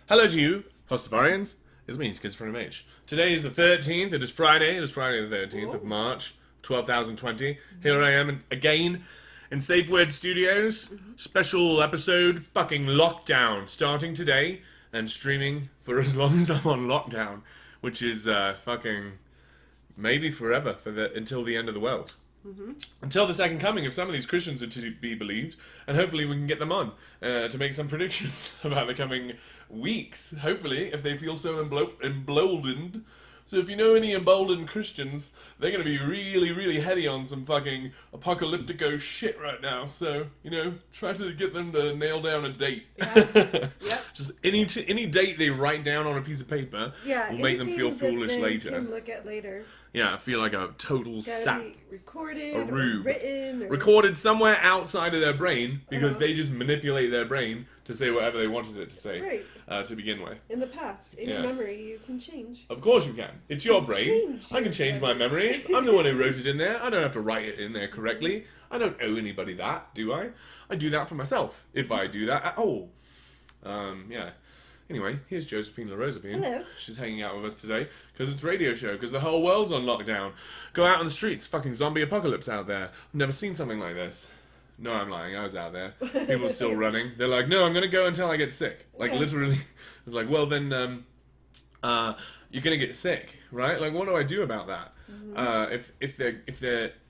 Hello to you, Hostafarians. It's me, Schizophrenic H. Today is the 13th. It is Friday. It is Friday the 13th of March, 2020. Here I am again in Safe Word Studios. Special episode, fucking LockDown, starting today and streaming for as long as I'm on lockdown, which is fucking maybe forever until the end of the world. until the second coming, if some of these Christians are to be believed, and hopefully we can get them on to make some predictions about the coming weeks. Hopefully, if they feel so emboldened. So if you know any emboldened Christians, they're going to be really, really heady on some fucking apocalyptico shit right now. So, try to get them to nail down a date. Yeah. Yep. Just any date they write down on a piece of paper will make them feel foolish later. Can look at later. Yeah, I feel like a total sap. Recorded, a rube. or written. Or... Recorded somewhere outside of their brain because they just manipulate their brain to say whatever they wanted it to say to begin with. In the past, in your memory, you can change. Of course you can. It's your brain. I can change my memories. I'm the one who wrote it in there. I don't have to write it in there correctly. I don't owe anybody that, do I? I do that for myself, if I do that at all. Yeah. Anyway, here's Josephine LaRosaphine. Hello. She's hanging out with us today because it's radio show, because the whole world's on lockdown. Go out on the streets, fucking zombie apocalypse out there. I've never seen something like this. No, I'm lying. I was out there. People are still running. They're like, no, I'm going to go until I get sick. Like, literally. It's like, well, then, you're going to get sick, right? Like, what do I do about that?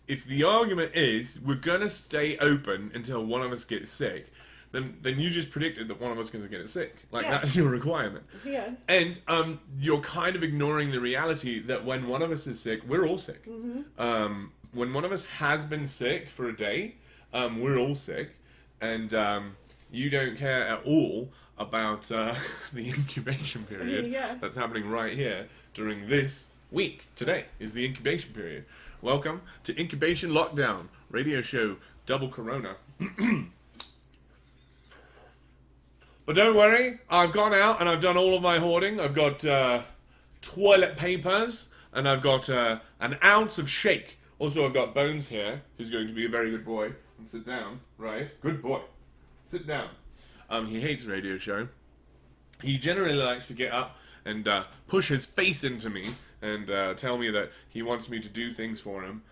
If the argument is we're going to stay open until one of us gets sick, then you just predicted that one of us is going to get sick. Like, that's your requirement. Yeah. And you're kind of ignoring the reality that when one of us is sick, we're all sick. When one of us has been sick for a day, we're all sick. And you don't care at all about the incubation period that's happening right here during this week. Today is the incubation period. Welcome to Incubation Lockdown, radio show, double corona. But don't worry, I've gone out and I've done all of my hoarding. I've got toilet papers and I've got an ounce of shake. Also, I've got Bones here, who's going to be a very good boy. And sit down, right? Good boy. Sit down. He hates radio show. He generally likes to get up and push his face into me and tell me that he wants me to do things for him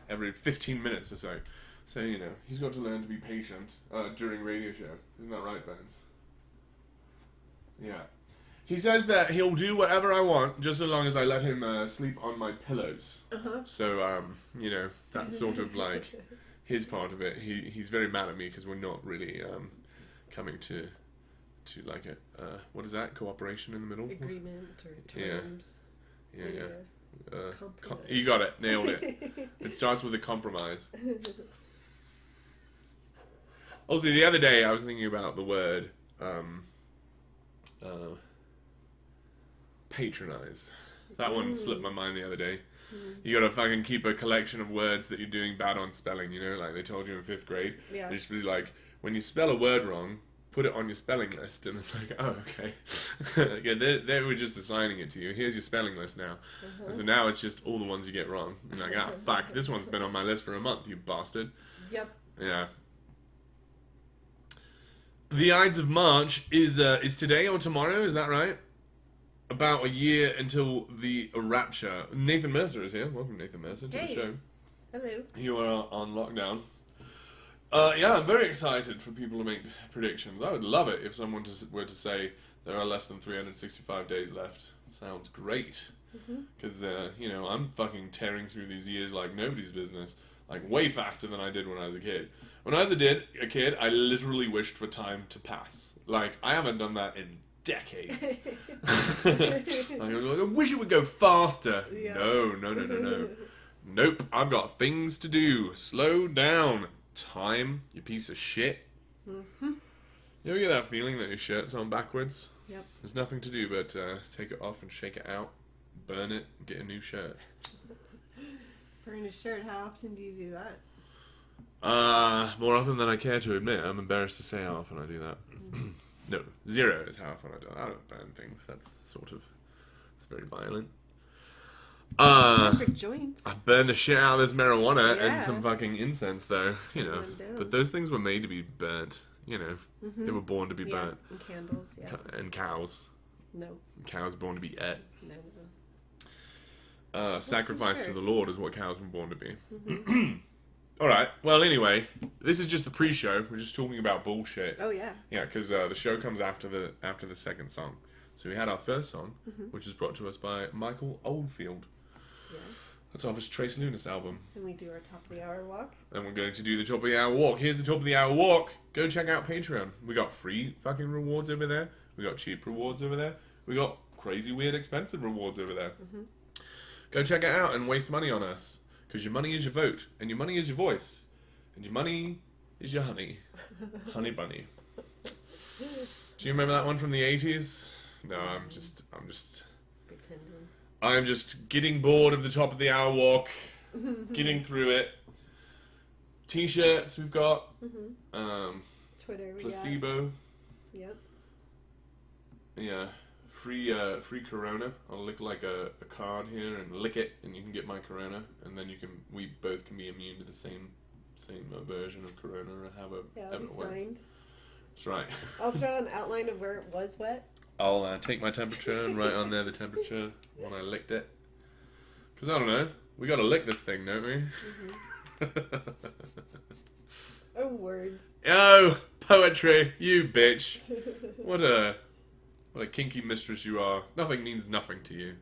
every 15 minutes or so. So, he's got to learn to be patient during radio show. Isn't that right, Bones? Yeah. He says that he'll do whatever I want, just as long as I let him sleep on my pillows. So, that's sort of like his part of it. He's very mad at me because we're not really coming to like a, what is that? Cooperation in the middle? Agreement or terms. Yeah. You got it. Nailed it. It starts with a compromise. Also, the other day I was thinking about the word patronize. That one slipped my mind the other day. You gotta fucking keep a collection of words that you're doing bad on spelling, like they told you in 5th grade. Yeah. They just be like, when you spell a word wrong, put it on your spelling list. And it's like, oh, okay. Yeah, they were just assigning it to you. Here's your spelling list now. And so now it's just all the ones you get wrong. You're like, fuck, this one's been on my list for a month, you bastard. Yep. Yeah. The Ides of March is today or tomorrow, is that right? About a year until the rapture. Nathan Mercer is here. Welcome, Nathan Mercer, to the show. Hello. You are on lockdown. Yeah, I'm very excited for people to make predictions. I would love it if someone were to say there are less than 365 days left. Sounds great. Because, I'm fucking tearing through these years like nobody's business. Like, way faster than I did when I was a kid. When I was a kid, I literally wished for time to pass. Like, I haven't done that in decades. I wish it would go faster. Yeah. No. Nope, I've got things to do. Slow down. Time, you piece of shit. You ever get that feeling that your shirt's on backwards? Yep. There's nothing to do but take it off and shake it out, burn it, and get a new shirt. Burn a shirt, how often do you do that? More often than I care to admit. I'm embarrassed to say how often I do that. No, 0 is how often I do it. I don't burn things. That's it's very violent. For joints. I burned the shit out of this marijuana and some fucking incense, though. But those things were made to be burnt. They were born to be burnt. And candles, and cows. No. Cows born to be ate. No. Sacrifice to the Lord is what cows were born to be. Alright, well, anyway, this is just the pre-show. We're just talking about bullshit. Oh, yeah. Yeah, because the show comes after the second song. So we had our first song, which is brought to us by Michael Oldfield. That's off his Trace Lunas album. And we do our top of the hour walk. And we're going to do the top of the hour walk. Here's the top of the hour walk. Go check out Patreon. We got free fucking rewards over there. We got cheap rewards over there. We got crazy, weird, expensive rewards over there. Mm-hmm. Go check it out and waste money on us. Because your money is your vote. And your money is your voice. And your money is your honey. Honey bunny. Do you remember that one from the 80s? No, I'm just Pretending. I'm just getting bored of the top of the hour walk. Getting through it. T-shirts we've got. Twitter we Placebo. got. Yep. Yeah. Free Corona. I'll lick like a card here and lick it, and you can get my Corona, and then we both can be immune to the same version of Corona or however Yeah, it'll be signed. That's right. I'll draw an outline of where it was wet. I'll take my temperature and write on there the temperature when I licked it. Because I don't know, we gotta lick this thing, don't we? Oh, words. Oh, poetry, you bitch. What a kinky mistress you are. Nothing means nothing to you.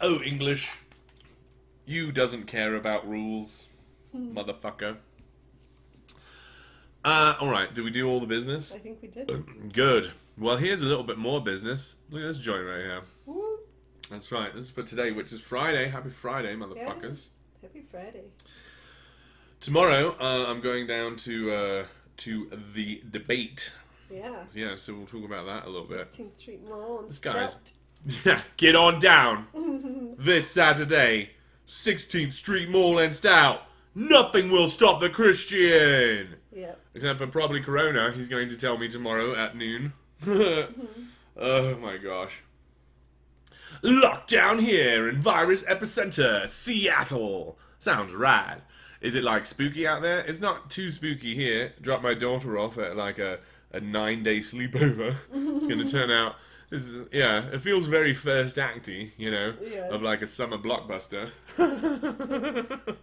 Oh, English. You doesn't care about rules, motherfucker. Alright, did we do all the business? I think we did. Good. Well, here's a little bit more business. Look at this joint right here. Woo. That's right, this is for today, which is Friday. Happy Friday, motherfuckers. Yeah. Happy Friday. Tomorrow, I'm going down to the debate. Yeah. Yeah, so we'll talk about that a little bit. 16th Street Mall. This guy's... Yeah, get on down. This Saturday, 16th Street Mall and Stout. Nothing will stop the Christian. Yeah. Except for probably Corona. He's going to tell me tomorrow at noon. Oh my gosh. Lockdown here in virus epicenter, Seattle. Sounds rad. Is it like spooky out there? It's not too spooky here. Dropped my daughter off at like a 9-day sleepover. It's going to turn out... it feels very first acty, of like a summer blockbuster.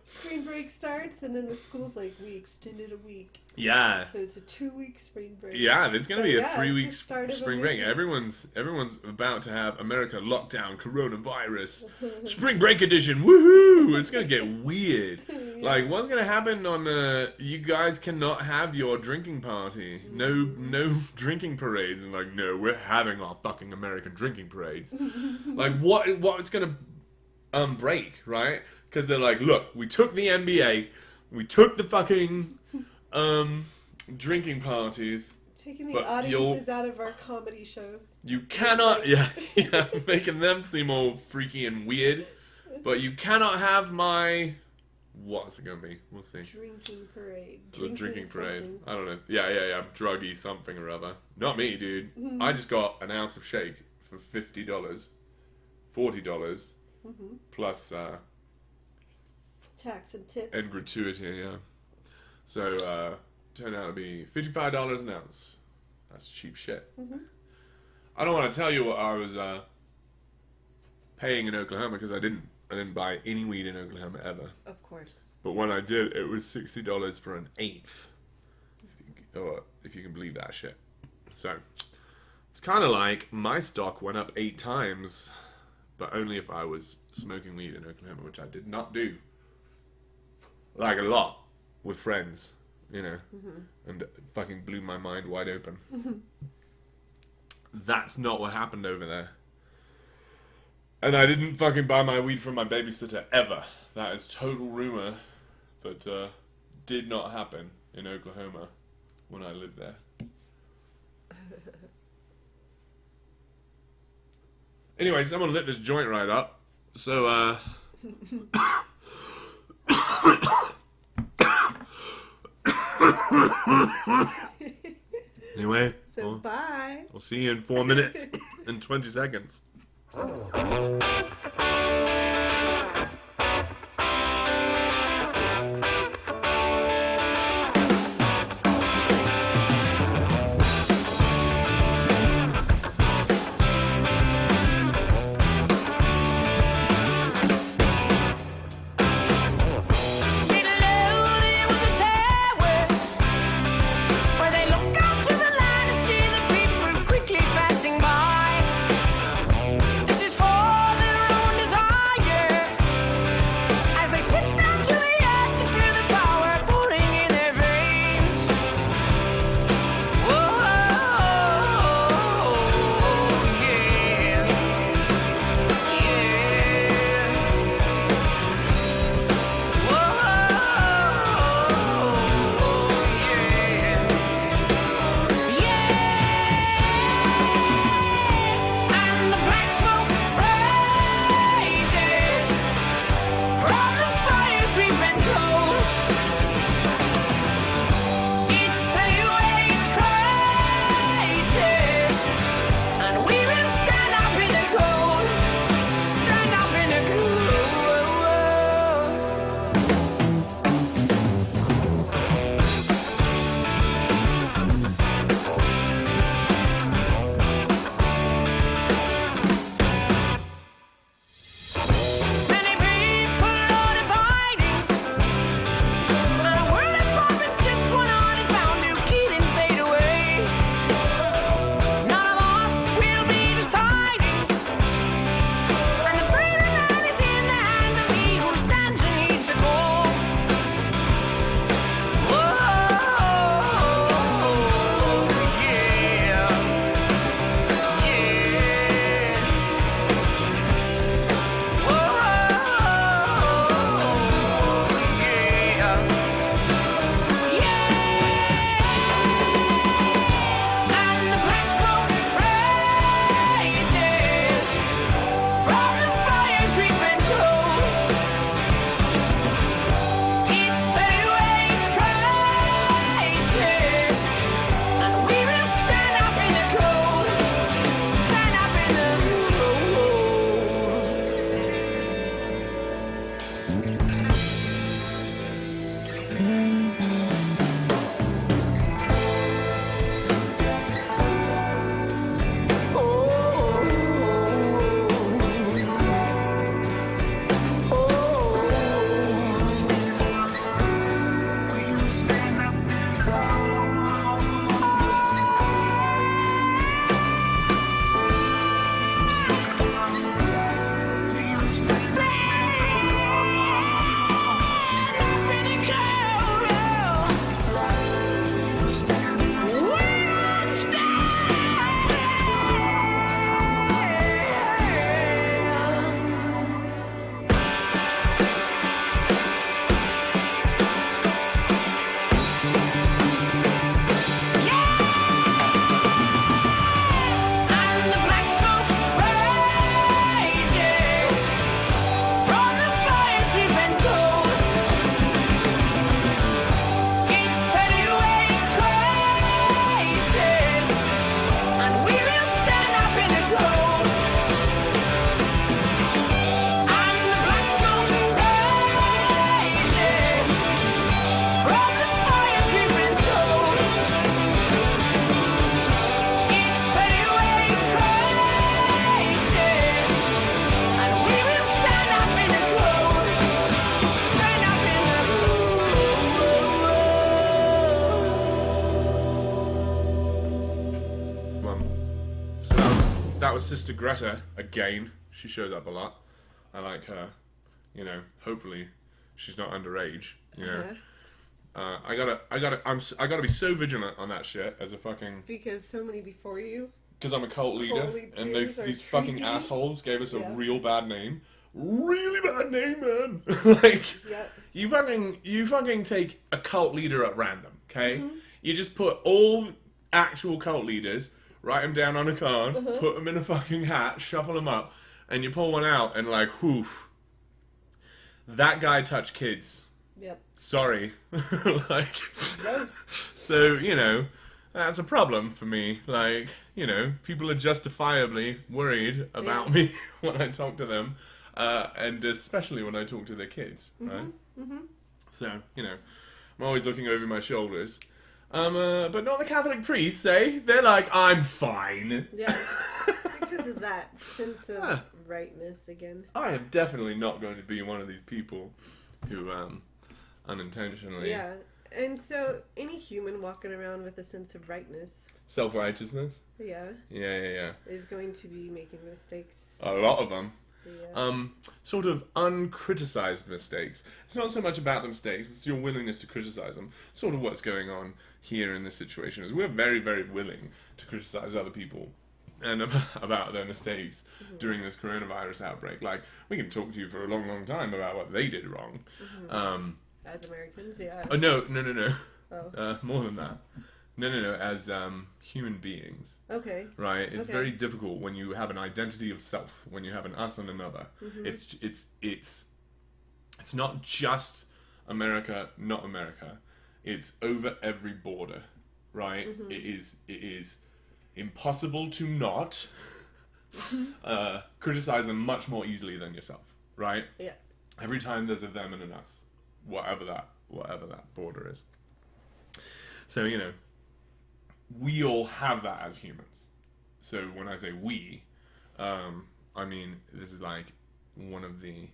Spring break starts, and then the school's like, we extended a week. Yeah. So it's a 2-week spring break. Yeah, there's going to be a 3-week start of spring break. Everyone's about to have America lockdown, coronavirus, spring break edition. Woohoo! It's going to get weird. Yeah. Like, what's going to happen on you guys cannot have your drinking party. No drinking parades. And like, no, we're having our fucking American drinking parades. Like, what's going to break, right? Because they're like, look, we took the NBA, we took the fucking drinking parties. Taking the audiences out of our comedy shows. You cannot, yeah, making them seem all freaky and weird. But you cannot have my... What's it gonna be? We'll see. Drinking parade. Drinking parade. I don't know. Yeah. Druggy something or other. Not me, dude. I just got an ounce of shake for $50. $40. Plus tax and tip. And gratuity, yeah. So turned out to be $55 an ounce. That's cheap shit. I don't want to tell you what I was paying in Oklahoma because I didn't buy any weed in Oklahoma ever. Of course. But when I did, it was $60 for an eighth. If you can believe that shit. So, it's kind of like my stock went up 8 times, but only if I was smoking weed in Oklahoma, which I did not do. Like a lot, with friends, and it fucking blew my mind wide open. That's not what happened over there. And I didn't fucking buy my weed from my babysitter ever. That is total rumor, but did not happen in Oklahoma when I lived there. Anyway, someone lit this joint right up. So, anyway. So, bye. I'll see you in 4 minutes and 20 seconds. The that was Sister Greta again. She shows up a lot. I like her. You know, hopefully she's not underage. You know, I gotta be so vigilant on that shit as a fucking. Because so many before you. Because I'm a cult leader, and these fucking assholes gave us a real bad name. Really bad name, man. Like, you fucking take a cult leader at random, okay? Mm-hmm. You just put all actual cult leaders, write them down on a card, put them in a fucking hat, shuffle them up, and you pull one out, and like, whew, that guy touched kids. Yep. Sorry. Like, so, you know, that's a problem for me. Like, you know, people are justifiably worried about me when I talk to them. And especially when I talk to their kids, right? Mm-hmm. So, you know, I'm always looking over my shoulders. But not the Catholic priests, eh? They're like, I'm fine. Yeah, because of that sense of rightness again. I am definitely not going to be one of these people who, unintentionally... Yeah, and so any human walking around with a sense of rightness... Self-righteousness? Yeah. Yeah. Is going to be making mistakes. A lot of them. Yeah. Sort of uncriticized mistakes. It's not so much about the mistakes, it's your willingness to criticize them. Sort of what's going on here in this situation is we're very, very willing to criticize other people and about their mistakes during this coronavirus outbreak. Like, we can talk to you for a long, long time about what they did wrong. As Americans, yeah. Oh, no. Oh. More than that. No, as human beings. Okay. Right? It's very difficult when you have an identity of self, when you have an us and another. Mm-hmm. It's not just America, not America. It's over every border, right? Mm-hmm. It is impossible to not criticize them much more easily than yourself, right? Yeah. Every time there's a them and an us, whatever that border is. So, you know, we all have that as humans. So when I say we, I mean, this is like one of the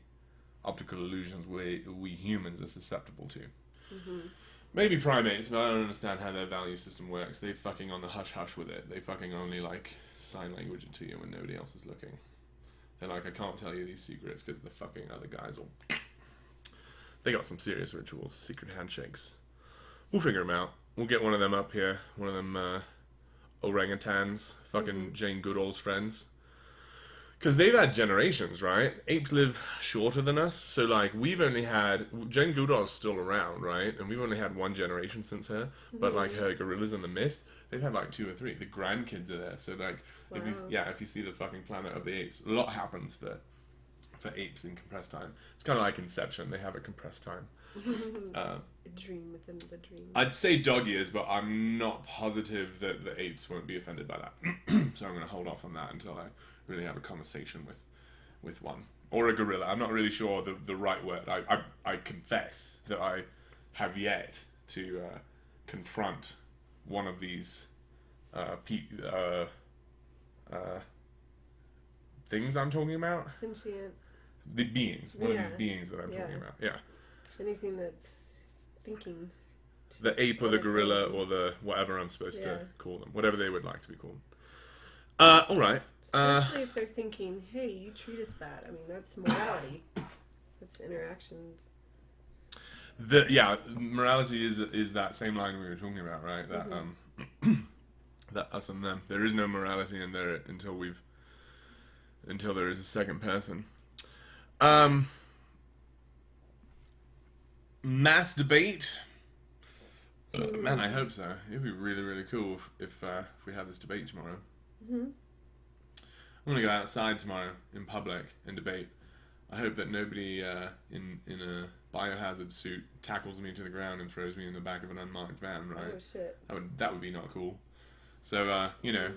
optical illusions we humans are susceptible to. Mm-hmm. Maybe primates, but I don't understand how their value system works. They fucking on the hush-hush with it. They fucking only, like, sign language it to you when nobody else is looking. They're like, I can't tell you these secrets because the fucking other guys will... They got some serious rituals, secret handshakes. We'll figure them out. We'll get one of them up here. One of them orangutans. Fucking Jane Goodall's friends. Because they've had generations, right? Apes live shorter than us. So, like, we've only had... Jane Goodall's still around, right? And we've only had one generation since her. But, like, her gorillas in the mist, they've had, like, 2 or 3. The grandkids are there. So, like, if you see the fucking Planet of the Apes, a lot happens for apes in compressed time. It's kind of like Inception. They have a compressed time. A dream within the dream. I'd say dog ears, but I'm not positive that the apes won't be offended by that. So I'm going to hold off on that until I really have a conversation with one. Or a gorilla. I'm not really sure the right word. I confess that I have yet to confront one of these things I'm talking about. Sentient. The beings. One of these beings that I'm talking about. Yeah. Anything that's thinking. The ape or the gorilla or the whatever I'm supposed to call them. Whatever they would like to be called. All right. Especially if they're thinking, hey, you treat us bad. I mean, that's morality. That's interactions. Morality is that same line we were talking about, right? That that us and them. There is no morality in there until there is a second person. Mass debate. Man, I hope so. It'd be really, really cool if we have this debate tomorrow. Mm-hmm. I'm gonna go outside tomorrow in public and debate. I hope that nobody in a biohazard suit tackles me to the ground and throws me in the back of an unmarked van. Right? Oh shit. That would be not cool. So you know,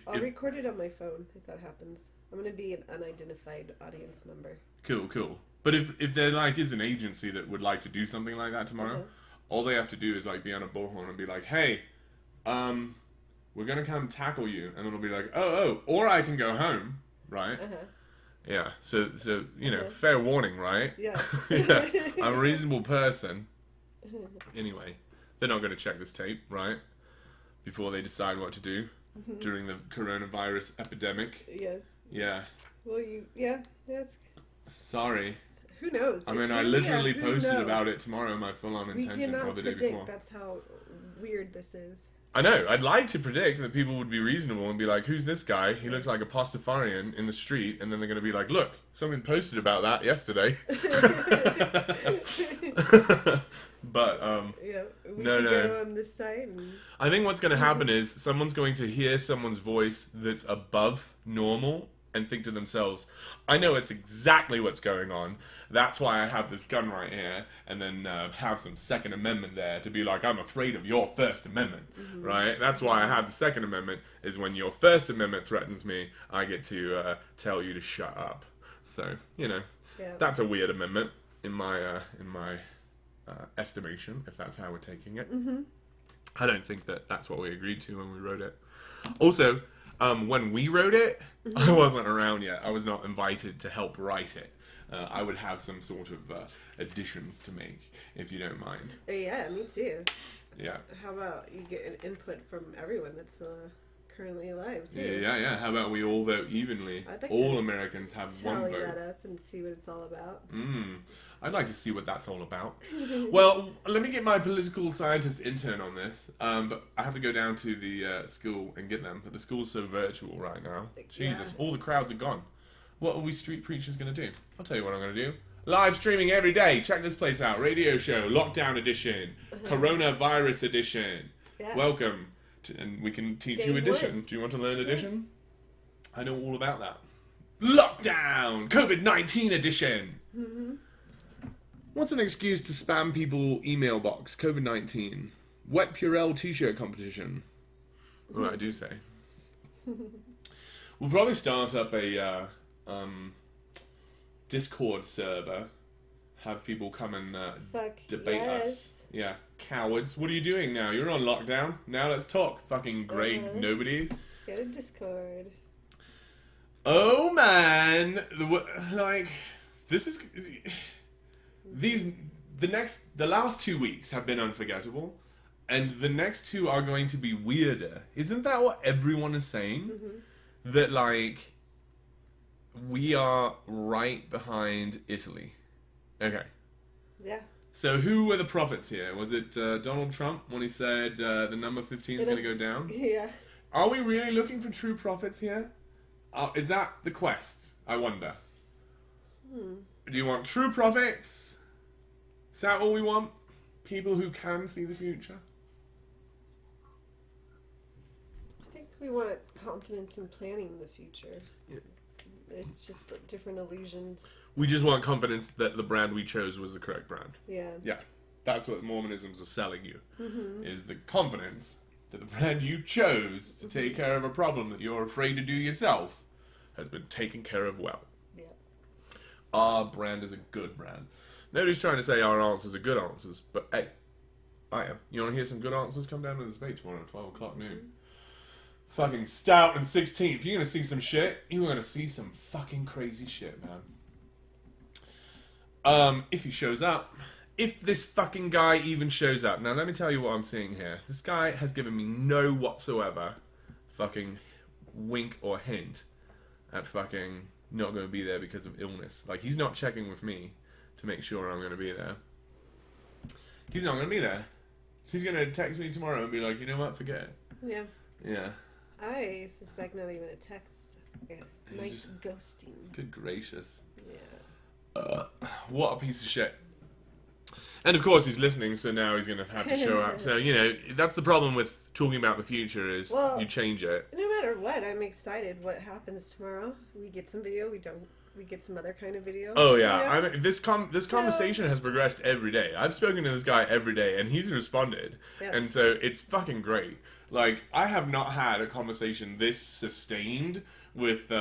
I'll record it on my phone if that happens. I'm gonna be an unidentified audience member. Cool. But if there like is an agency that would like to do something like that tomorrow, all they have to do is like be on a bullhorn and be like, hey, we're gonna come tackle you, and then it'll be like, oh, or I can go home, right? Yeah. So you know, fair warning, right? Yeah. Yeah. I'm a reasonable person. Anyway, they're not gonna check this tape, right? Before they decide what to do. during the coronavirus epidemic. Yes. Yeah. Well, that's... Sorry. Who knows? I mean, It's I really literally who posted knows? about it tomorrow, my full-on We intention, cannot or the day predict. before. That's how weird this is. I know. I'd like to predict that people would be reasonable and be like, who's this guy? He looks like a Pastafarian in the street. And then they're going to be like, look, someone posted about that yesterday. But, Yeah, we No, can no. go on this site. And... I think what's going to happen is someone's going to hear someone's voice that's above normal and think to themselves, I know it's exactly what's going on. That's why I have this gun right here, and then have some Second Amendment there to be like, I'm afraid of your First Amendment, right? That's why I have the Second Amendment, is when your First Amendment threatens me, I get to tell you to shut up. So, Yeah. that's a weird amendment in my estimation, if that's how we're taking it. I don't think that that's what we agreed to when we wrote it. Also, when we wrote it, I wasn't around yet. I was not invited to help write it. I would have some sort of additions to make, if you don't mind. Yeah, me too. Yeah. How about you get an input from everyone that's currently alive too? Yeah. How about we all vote evenly? I'd like All to Americans have one Tally vote. that up and see what it's all about. I'd like to see what that's all about. Well, let me get my political scientist intern on this. But I have to go down to the school and get them. But the school's so virtual right now. Jesus, all the crowds are gone. What are we street preachers going to do? I'll tell you what I'm going to do. Live streaming every day. Check this place out. Radio Show, Lockdown Edition, Coronavirus Edition. Yeah. Welcome. And we can teach Day you Edition. one. Do you want to learn Edition? I know all about that. Lockdown! COVID-19 Edition! What's an excuse to spam people email box? COVID-19. Wet Purell t-shirt competition. What I do say. We'll probably start up a Discord server. Have people come and debate us. Yeah, cowards. What are you doing now? You're on lockdown. Now let's talk. Fucking great nobodies. Let's go to Discord. Oh man, this is the last 2 weeks have been unforgettable, and the next two are going to be weirder. Isn't that what everyone is saying? That we are right behind Italy. Okay. Yeah. So who were the prophets here? Was it Donald Trump when he said the number 15 is going to go down? Yeah. Are we really looking for true prophets here? Is that the quest? I wonder. Do you want true prophets? Is that all we want? People who can see the future? I think we want confidence in planning the future. Yeah. It's just different illusions. We just want confidence that the brand we chose was the correct brand. Yeah. Yeah. That's what Mormonisms are selling you. Is the confidence that the brand you chose to take care of a problem that you're afraid to do yourself has been taken care of well. Yeah. Our brand is a good brand. Nobody's trying to say our answers are good answers, but hey, I am. You want to hear some good answers? Come down to the debate tomorrow at 12 o'clock noon. Fucking Stout and 16th. You're going to see some shit. You're going to see some fucking crazy shit, man. If he shows up. If this fucking guy even shows up. Now, let me tell you what I'm seeing here. This guy has given me no whatsoever fucking wink or hint at fucking not going to be there because of illness. Like, he's not checking with me to make sure I'm going to be there. He's not going to be there. So he's going to text me tomorrow and be like, you know what, forget it. Yeah. Yeah. I suspect not even a text. Nice ghosting. Good gracious. Yeah. What a piece of shit. And of course he's listening, so now he's going to have to show up. So, that's the problem with talking about the future is you change it. No matter what, I'm excited what happens tomorrow. We get some video, we get some other kind of video. Oh yeah, I mean, this conversation has progressed every day. I've spoken to this guy every day, and he's responded, and so it's fucking great. Like, I have not had a conversation this sustained with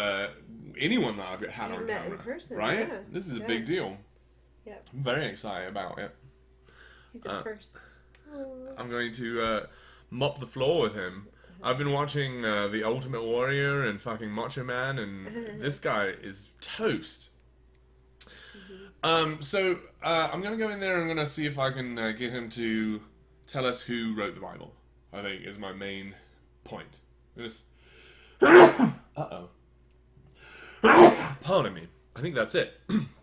anyone that I've had on met camera, in person, right? yeah. This is a big deal. Yeah. I'm very excited about it. He's a first. I'm going to mop the floor with him. I've been watching The Ultimate Warrior and fucking Macho Man, and this guy is toast. So I'm going to go in there and I'm going to see if I can get him to tell us who wrote the Bible, I think is my main point. Uh-oh. Pardon me. I think that's it.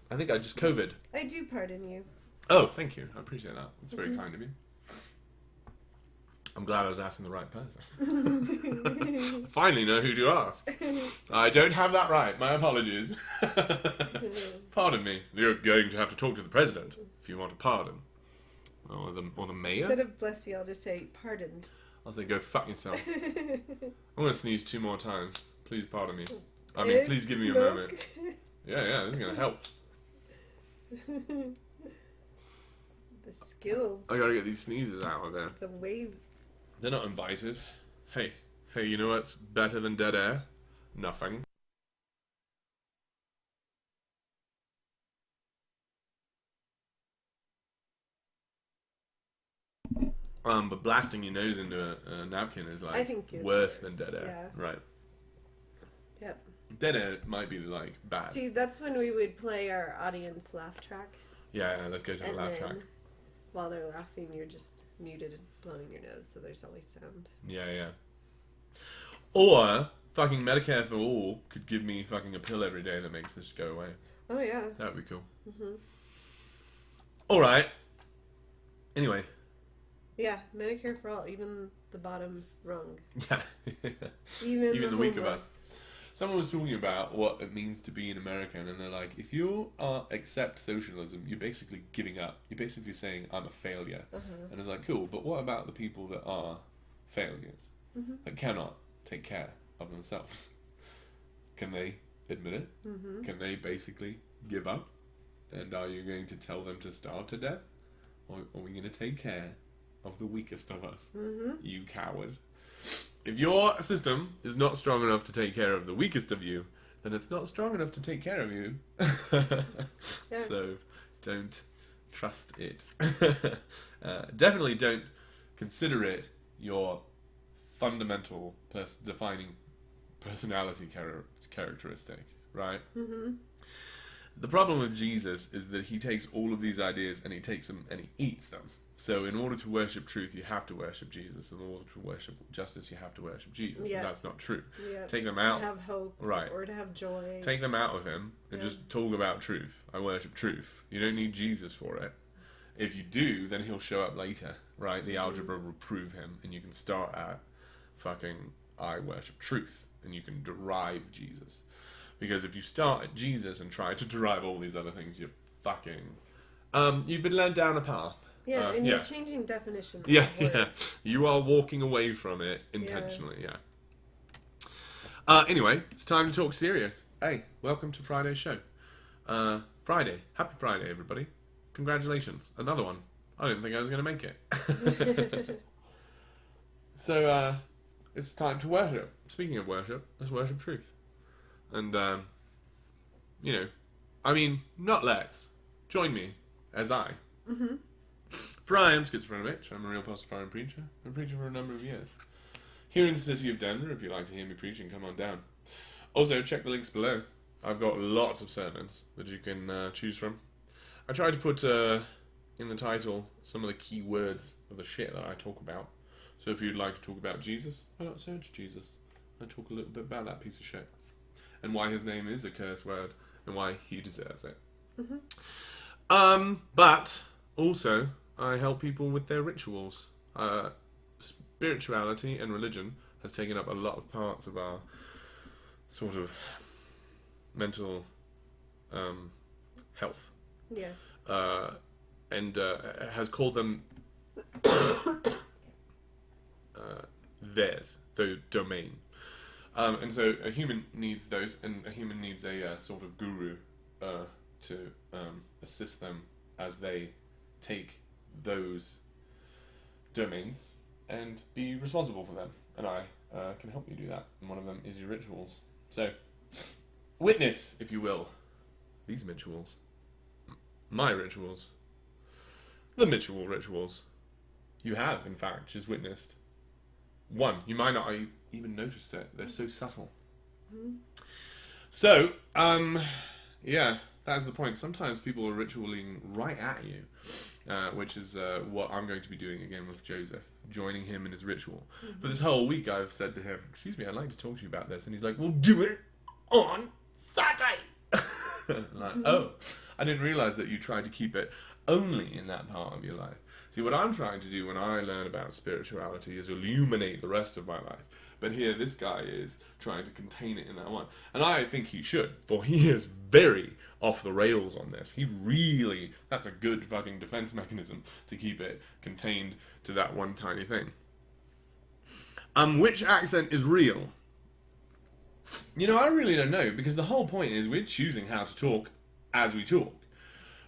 I think I just COVID. I do pardon you. Oh, thank you. I appreciate that. That's very kind of you. I'm glad I was asking the right person. I finally know who to ask. I don't have that right. My apologies. Pardon me. You're going to have to talk to the president if you want a pardon. Or the mayor. Instead of bless you, I'll just say pardoned. I'll say go fuck yourself. I'm going to sneeze 2 more times. Please pardon me. I mean, please give me a moment. Yeah, this is going to help. The skills. I gotta get these sneezes out of there. The waves. They're not invited. Hey, you know what's better than dead air? Nothing. But blasting your nose into a napkin is I think is worse than dead air. Yeah. Right. Yep. Dead air might be like bad. See, that's when we would play our audience laugh track. Yeah, let's go to the And laugh then, track. while they're laughing, you're just muted and blowing your nose, so there's always sound. Yeah. Or fucking Medicare for All could give me fucking a pill every day that makes this go away. Oh, yeah. That would be cool. Mm-hmm. Alright. Anyway. Yeah, Medicare for all, even the bottom rung. Yeah. Even the weak of homeless. us. Someone was talking about what it means to be an American, and they're like, if you accept socialism, you're basically giving up. You're basically saying, I'm a failure. And it's like, cool, but what about the people that are failures? That cannot take care of themselves? Can they admit it? Can they basically give up? And are you going to tell them to starve to death? Or are we going to take care of the weakest of us? You coward. If your system is not strong enough to take care of the weakest of you, then it's not strong enough to take care of you. Yeah. So don't trust it. Definitely don't consider it your fundamental defining personality characteristic, right? The problem with Jesus is that he takes all of these ideas and he takes them and he eats them. So in order to worship truth, you have to worship Jesus. In order to worship justice, you have to worship Jesus. Yeah. And that's not true. Yeah. Take them out. To have hope. Right. Or to have joy. Take them out of him and just talk about truth. I worship truth. You don't need Jesus for it. If you do, then he'll show up later, right? The algebra will prove him, and you can start at fucking I worship truth, and you can derive Jesus. Because if you start at Jesus and try to derive all these other things, you're fucking... you've been led down a path. Yeah, and you're changing definitions. Yeah. You are walking away from it intentionally, Anyway, it's time to talk serious. Hey, welcome to Friday's show. Friday. Happy Friday, everybody. Congratulations. Another one. I didn't think I was going to make it. So, it's time to worship. Speaking of worship, let's worship truth. And, not let's. Join me as I. For I am schizophrenic. I'm a real Pastafarian preacher. I've been preaching for a number of years. Here in the city of Denver, if you'd like to hear me preaching, come on down. Also, check the links below. I've got lots of sermons that you can choose from. I try to put in the title some of the key words of the shit that I talk about. So if you'd like to talk about Jesus, why not search Jesus? I talk a little bit about that piece of shit. And why his name is a curse word, and why he deserves it. But also, I help people with their rituals. Spirituality and religion has taken up a lot of parts of our sort of mental health. Yes. And has called them theirs, the domain. And so a human needs those, and a human needs a sort of guru to assist them as they take those domains and be responsible for them. And I can help you do that. And one of them is your rituals. So, witness, if you will, these rituals. My rituals. The Mitchell rituals. You have, in fact, just witnessed one. You might not have even noticed it. They're so subtle. So, That is the point. Sometimes people are ritualing right at you, which is what I'm going to be doing again with Joseph, joining him in his ritual. For this whole week, I've said to him, "Excuse me, I'd like to talk to you about this," and he's like, "We'll do it on Saturday." And I'm like, oh, I didn't realize that you tried to keep it only in that part of your life. See, what I'm trying to do when I learn about spirituality is illuminate the rest of my life. But here, this guy is trying to contain it in that one. And I think he should, for he is very off the rails on this. He really, that's a good fucking defense mechanism to keep it contained to that one tiny thing. Which accent is real? You know, I really don't know, because the whole point is we're choosing how to talk as we talk,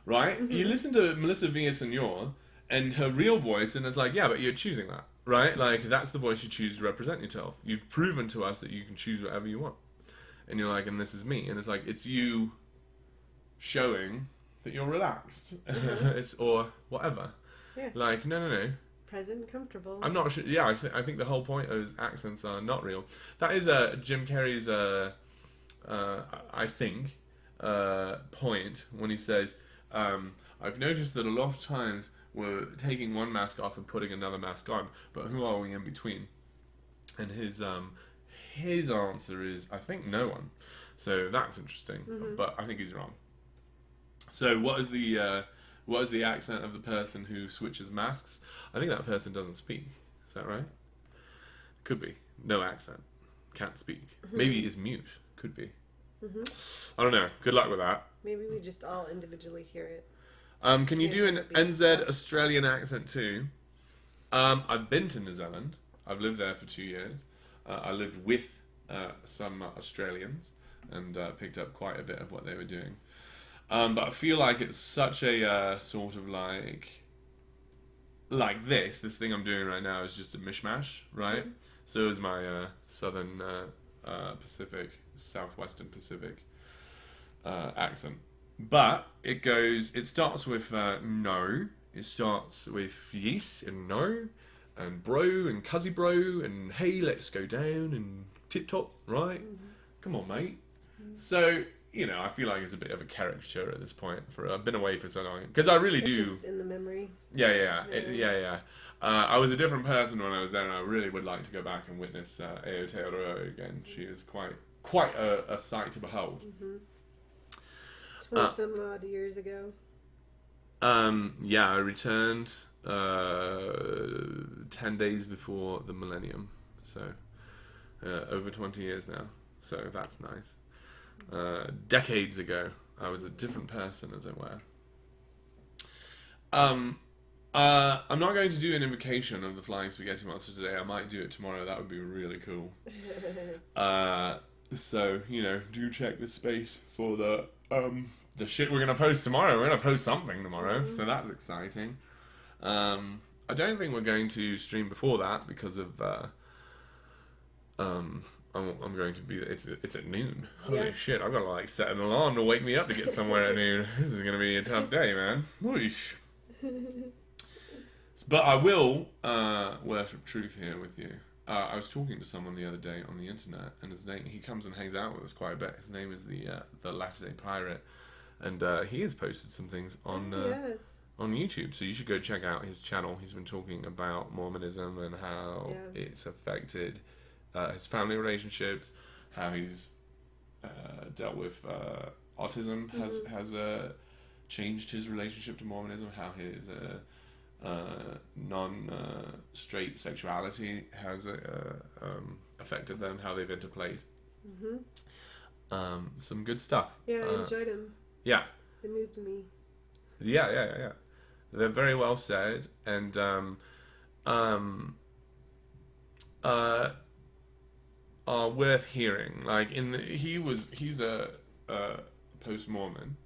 right? You listen to Melissa Villaseñor and her real voice, and it's like, yeah, but you're choosing that, right? Like, that's the voice you choose to represent yourself. You've proven to us that you can choose whatever you want. And you're like, and this is me. And it's like, it's you showing that you're relaxed. Or whatever. Yeah. Like, no. Present, comfortable. I'm not sure. Yeah, I think the whole point of his accents are not real. That is Jim Carrey's, I think, point when he says, I've noticed that a lot of times we're taking one mask off and putting another mask on, but who are we in between? And his answer is, I think, no one. So that's interesting, but I think he's wrong. So what is the accent of the person who switches masks? I think that person doesn't speak. Is that right? Could be. No accent. Can't speak. Maybe is mute. Could be. I don't know. Good luck with that. Maybe we just all individually hear it. Can you do an NZ Australian accent too? I've been to New Zealand. I've lived there for 2 years. I lived with some Australians and picked up quite a bit of what they were doing. But I feel like it's such a sort of like this thing I'm doing right now is just a mishmash, right? So is my Southern Pacific, Southwestern Pacific accent. But it starts with no, it starts with yes and no, and bro and cuzzy bro, and hey, let's go down, and tip top, right? Come on, mate. So, you know, I feel like it's a bit of a caricature at this point. I've been away for so long. Because I really do. It's just in the memory. Yeah. I was a different person when I was there, and I really would like to go back and witness Aotearoa again. She is quite a sight to behold. 20-some odd years ago. Yeah, I returned 10 days before the millennium. So, over 20 years now. So that's nice. Decades ago, I was a different person, as it were. I'm not going to do an invocation of the Flying Spaghetti Monster today. I might do it tomorrow. That would be really cool. So, you know, do check the space for the shit we're going to post tomorrow. We're going to post something tomorrow, so that's exciting. I don't think we're going to stream before that because of I'm going to be. It's at noon. Holy shit! I've got to like set an alarm to wake me up to get somewhere at noon. This is going to be a tough day, man. Whoosh. But I will worship truth here with you. I was talking to someone the other day on the internet, and he comes and hangs out with us quite a bit. His name is the Latter-day Pirate, and he has posted some things on YouTube. So you should go check out his channel. He's been talking about Mormonism and how it's affected his family relationships, how he's dealt with autism, has changed his relationship to Mormonism, how his non-straight sexuality has affected them, how they've interplayed. Some good stuff. Yeah, I enjoyed them. Yeah. They moved me. Yeah. They're very well said, and are worth hearing. Like he's a post-Mormon,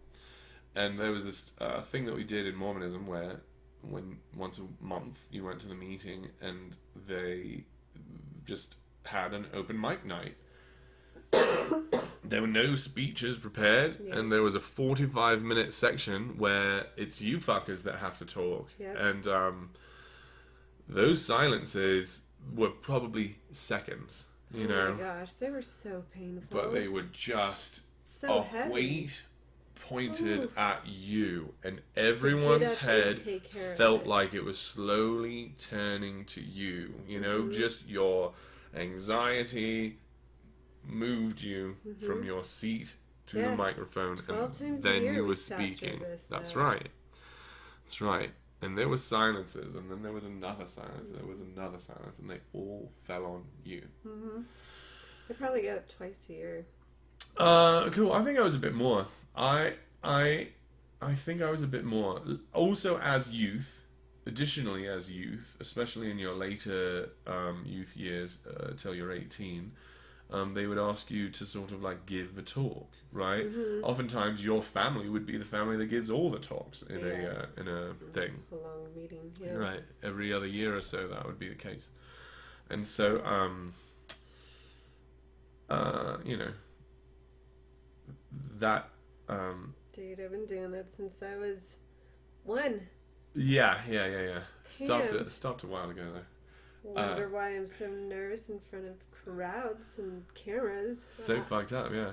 and there was this thing that we did in Mormonism where when once a month you went to the meeting and they just had an open mic night. There were no speeches prepared, and there was a 45-minute section where it's you fuckers that have to talk. And those silences were probably seconds, you know. Oh my gosh, they were so painful. But they were just so heavy. Weight, pointed Oof. at you, and everyone's up and head take care of felt it. like it was slowly turning to you. You know, Mm-hmm. just your anxiety moved you from your seat to the Yeah. microphone, 12 and times a then year you we were sat through speaking. this That's stuff. right. That's right. And there was silences, and then there was another silence, there was another silence, and they all fell on you. I probably get it twice a year. Cool. I think I was a bit more. I think I was a bit more. Also, as youth, additionally as youth, especially in your later youth years till you're 18, they would ask you to sort of like give a talk, right? Oftentimes, your family would be the family that gives all the talks in a thing. A long meeting, yeah. Right. Every other year or so, that would be the case. And so, you know, that, Dude, I've been doing that since I was 1. yeah. Damn. Stopped a while ago, though. Wonder why I'm so nervous in front of crowds and cameras. So fucked up, yeah.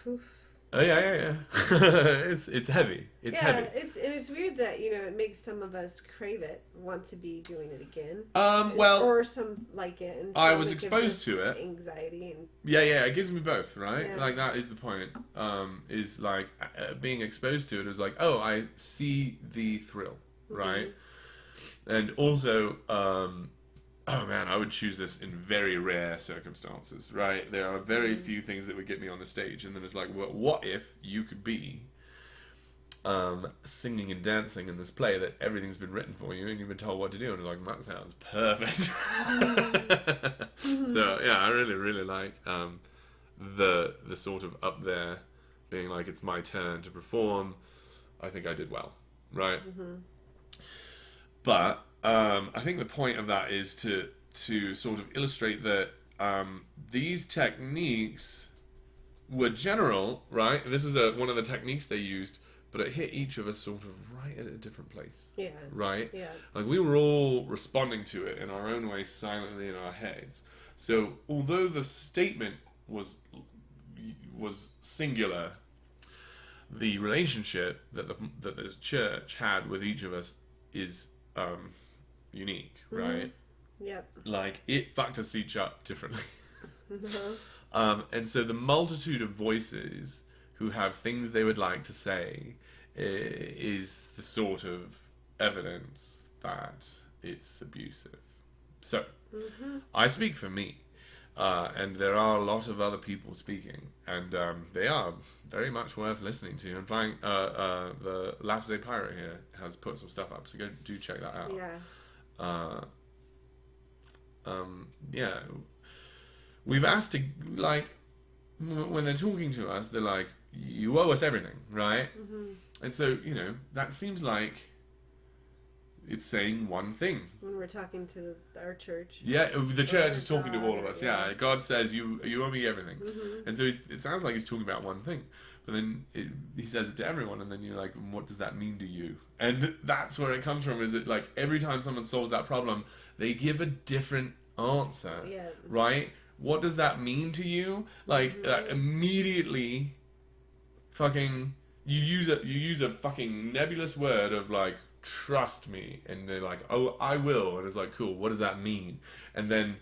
Oof. Oh, yeah. it's heavy. It's heavy. It's weird that, you know, it makes some of us crave it, want to be doing it again. Well, or some like it. And I some was it gives exposed us to it. Anxiety and yeah, it gives me both, right? Yeah. Like, that is the point. Is like being exposed to it is like, oh, I see the thrill, right? And also, oh man, I would choose this in very rare circumstances, right? There are very few things that would get me on the stage, and then it's like, well, what if you could be singing and dancing in this play that everything's been written for you and you've been told what to do, and it's like, that sounds perfect. So yeah, I really like the sort of up there being like, it's my turn to perform. I think I did well, right? But I think the point of that is to sort of illustrate that these techniques were general, right? This is one of the techniques they used, but it hit each of us sort of right at a different place. yeah. Right? Yeah. Like, we were all responding to it in our own way, silently in our heads. So although the statement was singular, the relationship that the church had with each of us is unique, right? Yep. Like, it fucked us each up differently. And so the multitude of voices who have things they would like to say is the sort of evidence that it's abusive. So, I speak for me, and there are a lot of other people speaking, and they are very much worth listening to. And the Latter-day Pirate here has put some stuff up, so do check that out. Yeah. We've asked to, like, when they're talking to us, they're like, you owe us everything, right? And so, you know, that seems like it's saying one thing. When we're talking to our church. Yeah, the church is God, talking to all of us. Yeah, God says, you owe me everything. And so it sounds like he's talking about one thing. But then he says it to everyone, and then you're like, what does that mean to you? And that's where it comes from, is it like every time someone solves that problem, they give a different answer, right? What does that mean to you? Like, immediately, fucking, you use a fucking nebulous word of like, trust me, and they're like, oh, I will, and it's like, cool, what does that mean? And then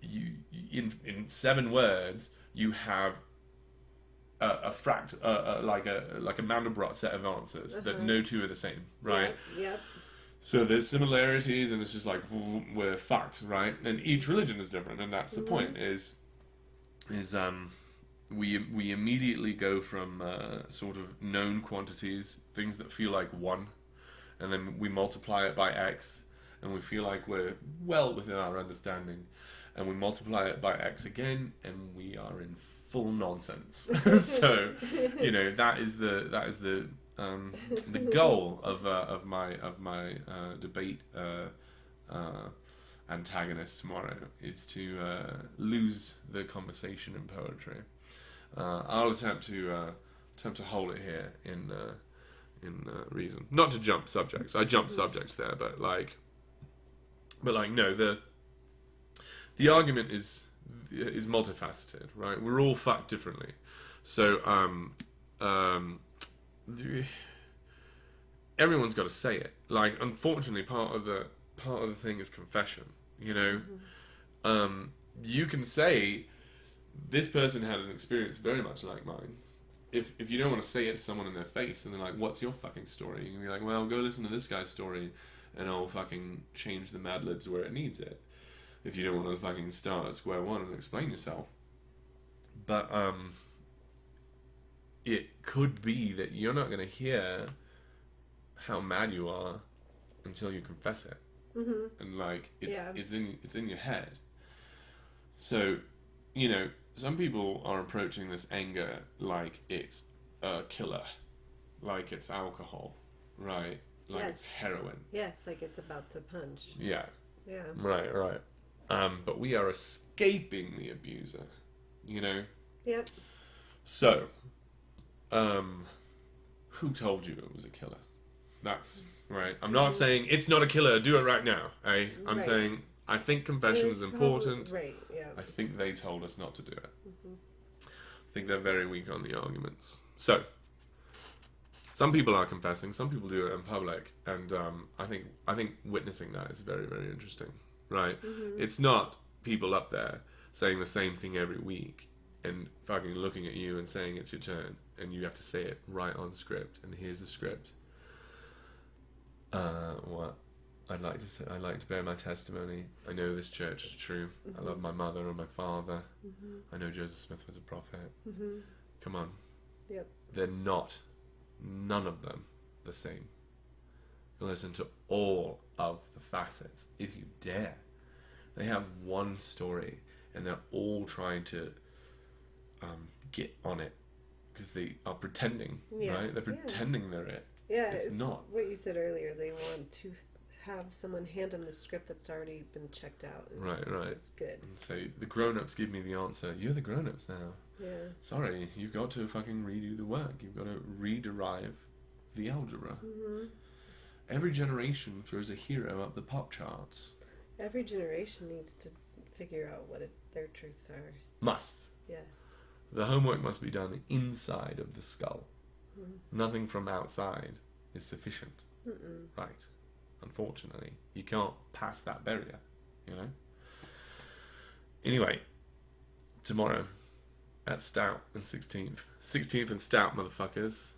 you in 7 words you have a Mandelbrot set of answers that no two are the same, right? Yep. So there's similarities, and it's just like, we're fucked, right? And each religion is different, and that's the point. Is we immediately go from sort of known quantities, things that feel like 1, and then we multiply it by X, and we feel like we're well within our understanding, and we multiply it by X again, and we are in full nonsense. So, you know, that is the goal of my debate antagonist tomorrow, is to lose the conversation in poetry. I'll attempt to hold it here in reason, not to jump subjects. I jumped subjects there, but no, the argument is multifaceted, right? We're all fucked differently. So everyone's got to say it. Like, unfortunately, part of the thing is confession. You know, you can say this person had an experience very much like mine. If you don't want to say it to someone in their face, and they're like, "What's your fucking story?" You can be like, "Well, go listen to this guy's story, and I'll fucking change the Mad Libs where it needs it." If you don't want to fucking start at square one and explain yourself, but it could be that you're not going to hear how mad you are until you confess it, and like it's in your head. So, you know, some people are approaching this anger like it's a killer, like it's alcohol, right? Like it's heroin. Yes, like it's about to punch. Yeah. Yeah. Right. But we are escaping the abuser, you know? Yep. So, who told you it was a killer? That's right. I'm not saying it's not a killer, do it right now, eh? I'm saying I think confession is important. Right, yeah. I think they told us not to do it. I think they're very weak on the arguments. So, some people are confessing, some people do it in public, and I think witnessing that is very, very interesting, right? It's not people up there saying the same thing every week and fucking looking at you and saying it's your turn, and you have to say it right on script, and here's the script. What? I'd like to bear my testimony. I know this church is true. I love my mother and my father. I know Joseph Smith was a prophet. Come on. Yep. They're not, none of them, the same. You listen to all of the facets, if you dare. They have one story, and they're all trying to get on it because they are pretending, right? They're pretending they're it. Yeah, it's not. What you said earlier. They want to have someone hand them the script that's already been checked out. Right. It's good. And so the grown-ups give me the answer. You're the grown-ups now. Yeah. Sorry, you've got to fucking redo the work. You've got to rederive the algebra. Every generation throws a hero up the pop charts. Every generation needs to figure out what their truths are. Must. Yes. The homework must be done inside of the skull. Nothing from outside is sufficient. Right. Unfortunately, you can't pass that barrier, you know? Anyway, tomorrow at Stout and 16th. 16th and Stout, motherfuckers.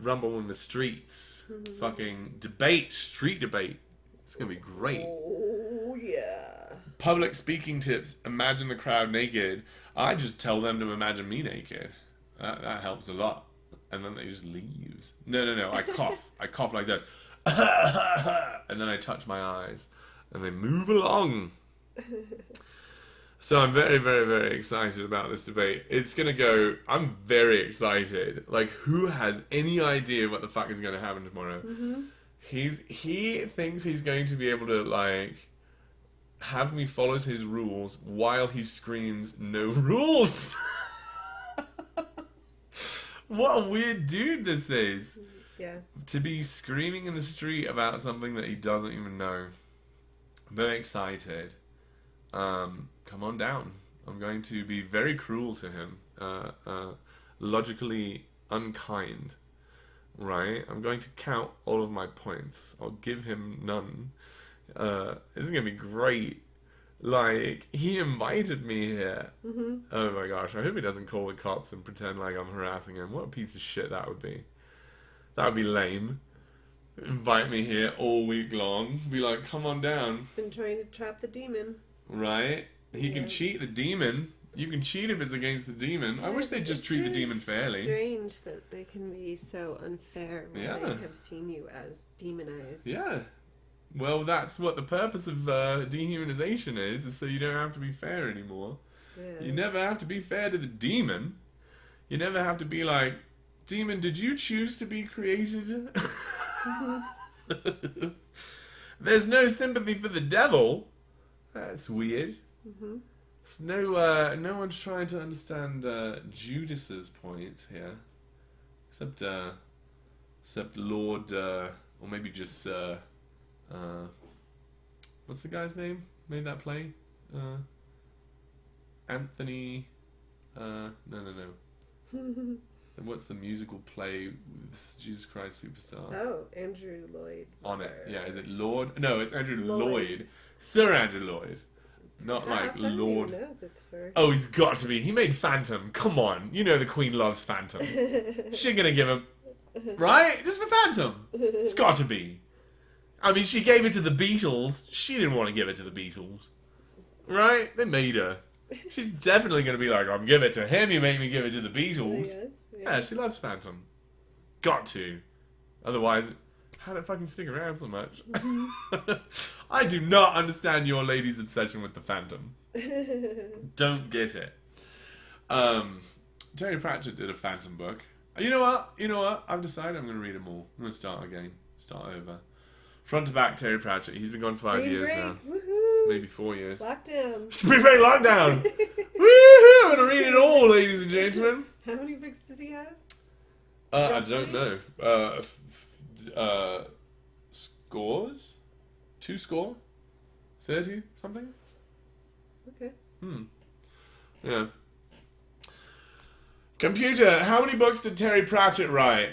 Rumble in the streets. Fucking debate, street debate. It's going to be great. Oh, yeah. Public speaking tips. Imagine the crowd naked. I just tell them to imagine me naked. That helps a lot. And then they just leave. No. I cough. I cough like this. And then I touch my eyes. And they move along. So I'm very, very, very excited about this debate. It's going to go... I'm very excited. Like, who has any idea what the fuck is going to happen tomorrow? He thinks he's going to be able to, like... have me follow his rules while he screams, "No rules!" What a weird dude this is. Yeah. To be screaming in the street about something that he doesn't even know. Very excited. Come on down. I'm going to be very cruel to him. Logically unkind. Right? I'm going to count all of my points. I'll give him none. This is going to be great. Like, he invited me here. Oh my gosh, I hope he doesn't call the cops and pretend like I'm harassing him. What a piece of shit that would be. That would be lame. Invite me here all week long. Be like, come on down. Been trying to trap the demon. Right? He can cheat the demon. You can cheat if it's against the demon. I wish they'd just treat the demon fairly. It's strange that they can be so unfair when they have seen you as demonized. Yeah. Well, that's what the purpose of dehumanization is so you don't have to be fair anymore. Yeah. You never have to be fair to the demon. You never have to be like, "Demon, did you choose to be created?" There's no sympathy for the devil. That's weird. So no one's trying to understand Judas's point here. Except Lord, or maybe just... what's the guy's name? Made that play? Anthony. No. What's the musical play with Jesus Christ Superstar? Oh, Andrew Lloyd. On it. Yeah, is it Lord? No, it's Andrew Lloyd. Lloyd. Sir Andrew Lloyd. Not like Perhaps, I don't Lord. even know if it's Sir. Oh, he's got to be. He made Phantom. Come on. You know the Queen loves Phantom. She ain't gonna give him... Right? Just for Phantom. It's got to be. I mean, she gave it to the Beatles. She didn't want to give it to the Beatles. Right? They made her. She's definitely going to be like, I'm give it to him, you make me give it to the Beatles. Yes, Yeah, she loves Phantom. Got to. Otherwise, how'd it fucking stick around so much? I do not understand your lady's obsession with the Phantom. Don't get it. Terry Pratchett did a Phantom book. You know what? I've decided I'm going to read them all. I'm going to start again. Start over. Front to back, Terry Pratchett. He's been gone 5 years break. now. Woohoo. Maybe 4 years. Lockdown. Spring break lockdown. Woohoo! I'm going to read it all, ladies and gentlemen. How many books does he have? I don't know. Scores? 2 score? 30 something? Okay. Yeah. Computer, how many books did Terry Pratchett write?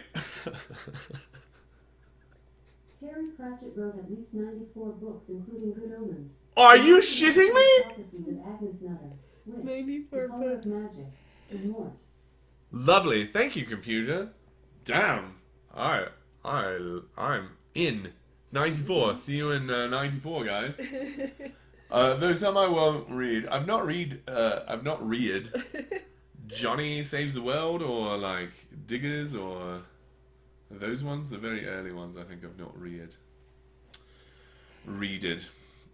Terry Pratchett wrote at least 94 books, including Good Omens. Are you shitting me? Prophecies of Agnes Nutter, Witch, 94 The Color of books. Magic, and Mort. Lovely. Thank you, computer. Damn. I'm in. 94. See you in 94, guys. Though some I won't read. I've not read Johnny Saves the World or like Diggers or those ones, the very early ones. I think I've not readed.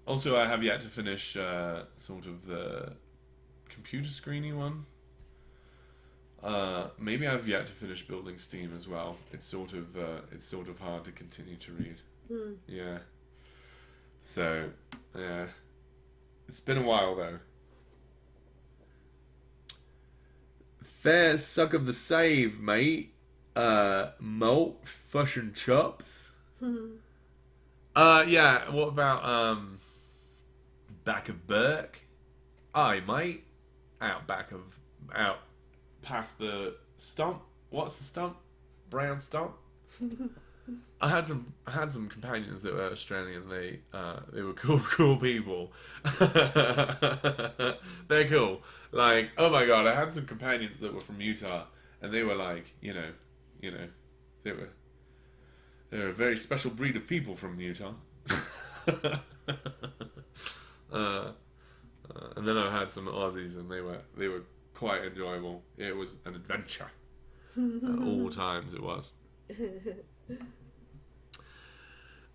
Also, I have yet to finish sort of the computer screening one. Maybe I've yet to finish Building Steam as well. It's sort of hard to continue to read. Yeah. So yeah, it's been a while though. Fair suck of the save, mate. Malt, fush and chops. Yeah, what about, back of Burke? Aye, mate. Out past the stump. What's the stump? Brown stump? I had some companions that were Australian. They were cool people. They're cool. Like, oh my god, I had some companions that were from Utah, and they were like, you know, they were a very special breed of people from Utah. And then I had some Aussies, and they were quite enjoyable. It was an adventure. At all times it was.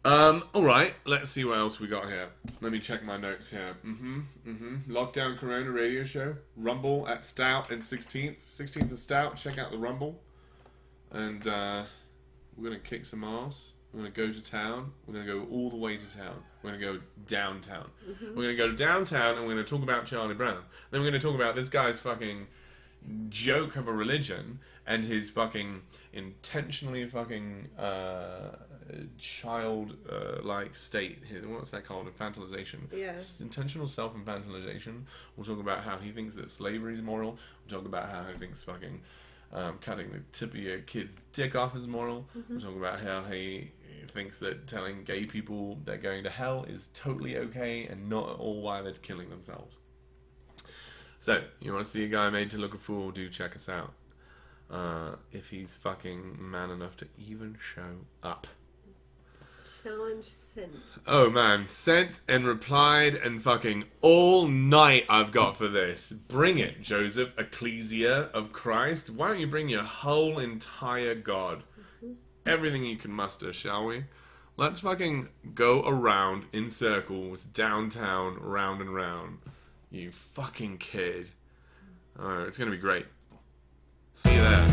Alright, let's see what else we got here. Let me check my notes here. Lockdown Corona radio show. Rumble at Stout and 16th. 16th of Stout, check out the Rumble. And we're going to kick some ass. We're going to go to town. We're going to go all the way to town. We're going to go downtown. We're going to go downtown and we're going to talk about Charlie Brown. Then we're going to talk about this guy's fucking joke of a religion and his fucking intentionally fucking child like state. What's that called? Infantilization. Yeah. Intentional self-infantilization. We'll talk about how he thinks that slavery is moral. We'll talk about how he thinks fucking cutting the tip of your kid's dick off is moral. We'll talk about how he thinks that telling gay people they're going to hell is totally okay and not at all why they're killing themselves. So, you want to see a guy made to look a fool, do check us out. If he's fucking man enough to even show up. Challenge sent. Oh man, sent and replied and fucking all night I've got for this. Bring it, Joseph, Ecclesia of Christ. Why don't you bring your whole entire God? Everything you can muster, shall we? Let's fucking go around in circles, downtown, round and round. You fucking kid. Alright, it's gonna be great. See you there.